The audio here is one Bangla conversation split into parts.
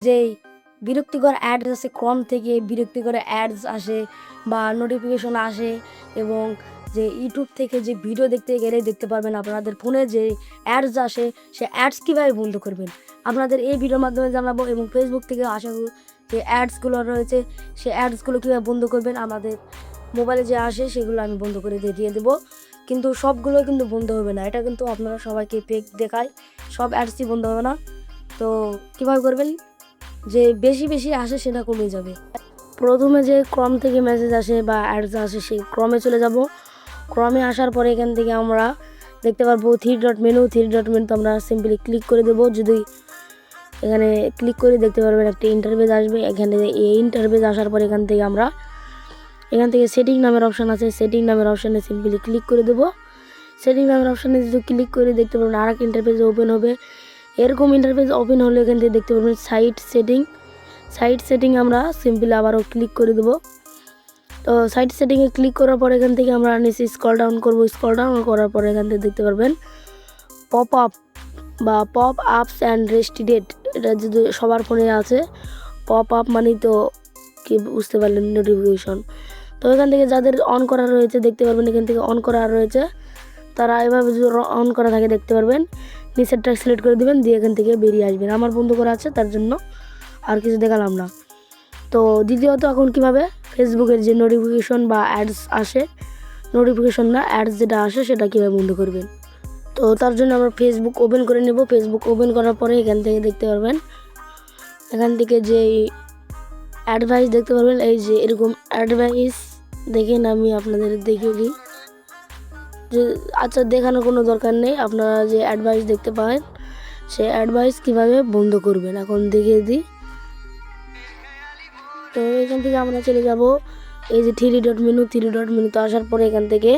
যেই বিরক্তিকর অ্যাডস আছে, ক্রম থেকে বিরক্তিকর অ্যাডস আসে বা নোটিফিকেশন আসে, এবং যে ইউটিউব থেকে যে ভিডিও দেখতে গেলে দেখতে পারবেন আপনাদের ফোনে যে অ্যাডস আসে, সে অ্যাডস কীভাবে বন্ধ করবেন আপনাদের এই ভিডিওর মাধ্যমে জানাবো। এবং ফেসবুক থেকে আসা যে অ্যাডসগুলো রয়েছে সে অ্যাডসগুলো কীভাবে বন্ধ করবেন আমাদের মোবাইলে যে আসে সেগুলো আমি বন্ধ করে দিয়ে দেবো। কিন্তু সবগুলো কিন্তু বন্ধ হবে না, এটা কিন্তু আপনারা সবাইকে ফেক দেখায়, সব অ্যাডসই বন্ধ হবে না। তো কীভাবে করবেন, যে বেশি বেশি আসে সেটা কমে যাবে। প্রথমে যে ক্রম থেকে মেসেজ আসে বা অ্যাডস আসে সেই ক্রমে চলে যাব। ক্রমে আসার পরে এখান থেকে আমরা দেখতে পারবো থ্রি ডট মেনু তো আমরা সিম্পলি ক্লিক করে দেবো। যদি এখানে ক্লিক করে দেখতে পারবেন একটা ইন্টারফেস আসবে। এখানে এই ইন্টারফেস আসার পরে এখান থেকে সেটিং নামের অপশান আছে, সেটিং নামের অপশানে সিম্পলি ক্লিক করে দেবো। সেটিং নামের অপশানে যদি ক্লিক করে দেখতে পারবেন আর একটা ইন্টারফেস ওপেন হবে। এরকম ইন্টারফেস ওপেন হলে এখান থেকে দেখতে পারবেন সাইট সেটিং আমরা সিম্পলি আবারও ক্লিক করে দেবো। তো সাইট সেটিংয়ে ক্লিক করার পর এখান থেকে আমরা নিচে স্ক্রল ডাউন করবো। স্ক্রল ডাউন করার পর এখান থেকে দেখতে পারবেন পপ আপস অ্যান্ড রেস্ট্রিক্টেড, এটা যদি সবার ফোনে আছে। পপ আপ মানেই তো কি বুঝতে পারলেন, নোটিফিকেশন। তো এখান থেকে যাদের অন করা রয়েছে দেখতে পারবেন, এখান থেকে অন করা রয়েছে তারা এভাবে যদি অন করা থাকে দেখতে পারবেন, নিচেরটা সিলেক্ট করে দেবেন, দিয়ে এখান থেকে বেরিয়ে আসবেন। আমার বন্ধ করা আছে তার জন্য আর কিছু দেখালাম না। তো দ্বিতীয়ত এখন কিভাবে ফেসবুকের যে নোটিফিকেশন বা অ্যাডস আসে, নোটিফিকেশন না অ্যাডস যেটা আসে সেটা কীভাবে বন্ধ করবেন। তো তার জন্য আমরা ফেসবুক ওপেন করে নেব। ফেসবুক ওপেন করার পরে এখান থেকে দেখতে পারবেন, এখান থেকে যে অ্যাডভাইস দেখতে পারবেন, এই যে এরকম অ্যাডভাইস দেখেন, আমি আপনাদের দেখিয়ে দিই যে আচ্ছা দেখানোর কোনো দরকার নেই, আপনারা যে অ্যাডভাইস দেখতে পাবেন সেই অ্যাডভাইস কীভাবে বন্ধ করবেন এখন দেখিয়ে দিই। তো এখান থেকে আমরা চলে যাব এই যে থ্রি ডট মেনুতে আসার পরে এখান থেকে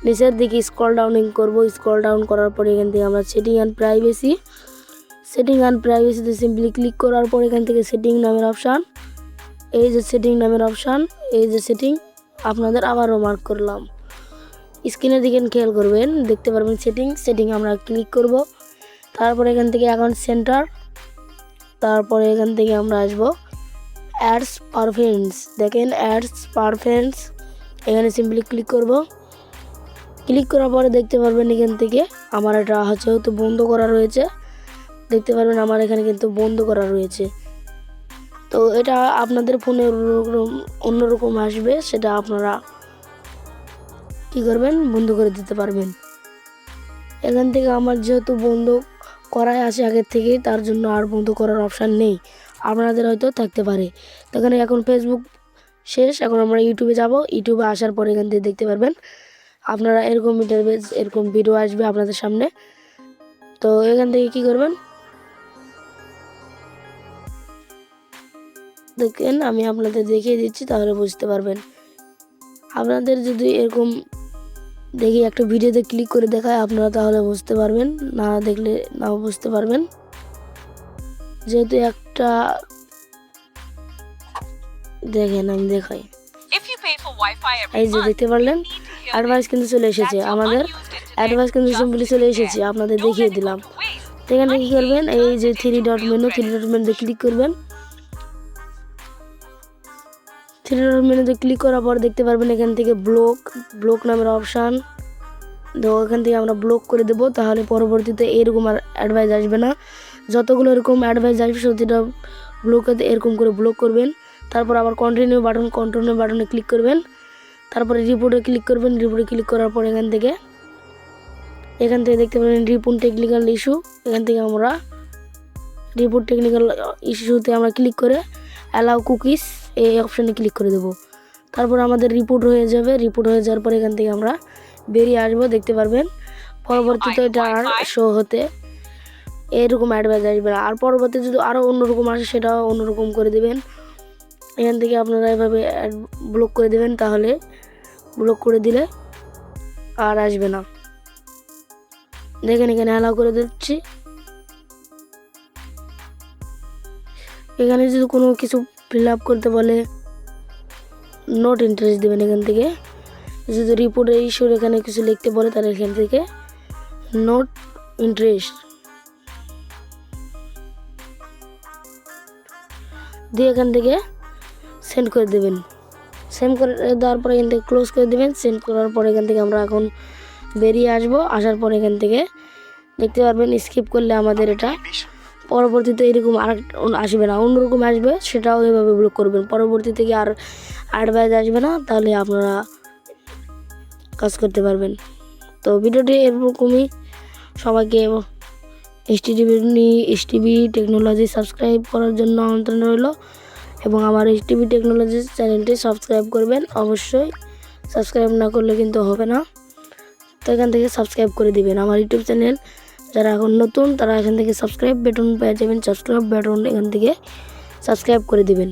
নিচের দিকে স্ক্রল ডাউনিং করব। স্ক্রল ডাউন করার পরে এখান থেকে আমরা সেটিং অ্যান্ড প্রাইভেসিতে সিম্পলি ক্লিক করার পর এখান থেকে সেটিং নামের অপশান, এই যে সেটিং আপনাদের আবারও মার্ক করলাম। স্ক্রিনের দিকে খেয়াল করবেন, দেখতে পারবেন সেটিং আমরা ক্লিক করব। তারপরে এখান থেকে অ্যাকাউন্ট সেন্টার, তারপরে এখান থেকে আমরা আসবো অ্যাডস পারফরমেন্স। দেখেন অ্যাডস পারফরমেন্স, এখানে সিম্পলি ক্লিক করব। ক্লিক করার পরে দেখতে পারবেন এখান থেকে আমার এটা যেহেতু বন্ধ করা রয়েছে, দেখতে পারবেন আমার এখানে কিন্তু বন্ধ করা রয়েছে। তো এটা আপনাদের ফোনে অন্যরকম আসবে, সেটা আপনারা কী করবেন, বন্ধ করে দিতে পারবেন। এখান থেকে আমার যেহেতু বন্ধ করাই আছে আগের থেকেই, তার জন্য আর বন্ধ করার অপশান নেই, আপনাদের হয়তো থাকতে পারে। তো এখানে এখন ফেসবুক শেষ, এখন আমরা ইউটিউবে যাব। ইউটিউবে আসার পরে এখান থেকে দেখতে পারবেন আপনারা এরকম ইন্টারফেস, এরকম ভিডিও আসবে আপনাদের সামনে। তো এখান থেকে কি করবেন দেখেন, আমি আপনাদের দেখিয়ে দিচ্ছি তাহলে বুঝতে পারবেন। আপনাদের যদি এরকম দেখি একটা ভিডিওতে ক্লিক করে দেখায় আপনারা তাহলে বুঝতে পারবেন, না দেখলে নাও বুঝতে পারবেন। যেহেতু একটা দেখেন আমি দেখাই, এই যে দেখতে পারলেন অ্যাডভাইস কিন্তু চলে এসেছে, আমাদের অ্যাডভাইস কিন্তু সিম্পলি চলে এসেছে, আপনাদের দেখিয়ে দিলাম। এখানে কী করবেন, এই যে থ্রি ডট মেনুতে ক্লিক করবেন। থ্রি ডট মেনুতে ক্লিক করার পর দেখতে পারবেন এখান থেকে ব্লক নামের অপশান। তো এখান থেকে আমরা ব্লক করে দেবো, তাহলে পরবর্তীতে এরকম আর অ্যাডভাইস আসবে না। যতগুলো এরকম অ্যাডভাইস আসবে সেটা এরকম করে ব্লক করবেন। তারপর আবার কন্টিনিউ বাটনে ক্লিক করবেন, তারপরে রিপোর্টে ক্লিক করবেন। রিপোর্টে ক্লিক করার পর এখান থেকে দেখতে পাবেন রিপোর্ট টেকনিক্যাল ইস্যু। এখান থেকে আমরা রিপোর্ট টেকনিক্যাল ইস্যুতে আমরা ক্লিক করে অ্যালাউ কুকিজ এই অপশানে ক্লিক করে দেবো। তারপর আমাদের রিপোর্ট হয়ে যাবে। রিপোর্ট হয়ে যাওয়ার পর এখান থেকে আমরা বেরিয়ে আসবো, দেখতে পারবেন পরবর্তীতে এটা আর শো হতে এরকম অ্যাডভাইস আসবে না। আর পরবর্তী যদি আরও অন্যরকম আসে সেটাও অন্যরকম করে দেবেন। এখান থেকে আপনারা এভাবে ব্লক করে দেবেন, তাহলে ব্লক করে দিলে আর আসবে না। দেখেন এখানে অ্যালাউ করে দিচ্ছি। এখানে যদি কোনো কিছু ফিল আপ করতে বলে নোট ইন্টারেস্ট দেবেন। এখান থেকে যদি রিপোর্টের ইস্যুর এখানে কিছু লিখতে বলে তাহলে এখান থেকে নোট ইন্টারেস্ট দিয়ে এখান থেকে সেন্ড করে দেবেন। সেন্ড করে দেওয়ার পরে এখান থেকে ক্লোজ করে দেবেন। সেন্ড করার পরে এখান থেকে আমরা এখন বেরিয়ে আসবো। আসার পরে এখান থেকে দেখতে পারবেন স্কিপ করলে আমাদের এটা পরবর্তীতে এরকম আর আসবে না, অন্যরকম আসবে, সেটাও এভাবে ব্লক করবেন। পরবর্তী থেকে আর অ্যাডভাইস আসবে না, তাহলে আপনারা কাজ করতে পারবেন। তো ভিডিওটি এরকমই। সবাইকে এসটিভি টেকনোলজি সাবস্ক্রাইব করার জন্য আমন্ত্রণ রইল এবং আমার এসটিভি টেকনোলজি চ্যানেলটি সাবস্ক্রাইব করবেন অবশ্যই। সাবস্ক্রাইব না করলে কিন্তু হবে না। তো এখান থেকে সাবস্ক্রাইব করে দিবেন আমার ইউটিউব চ্যানেল। যারা এখন নতুন তারা এখান থেকে সাবস্ক্রাইব বাটন পেয়ে যাবেন, সাবস্ক্রাইব বাটন এখান থেকে সাবস্ক্রাইব করে দিবেন।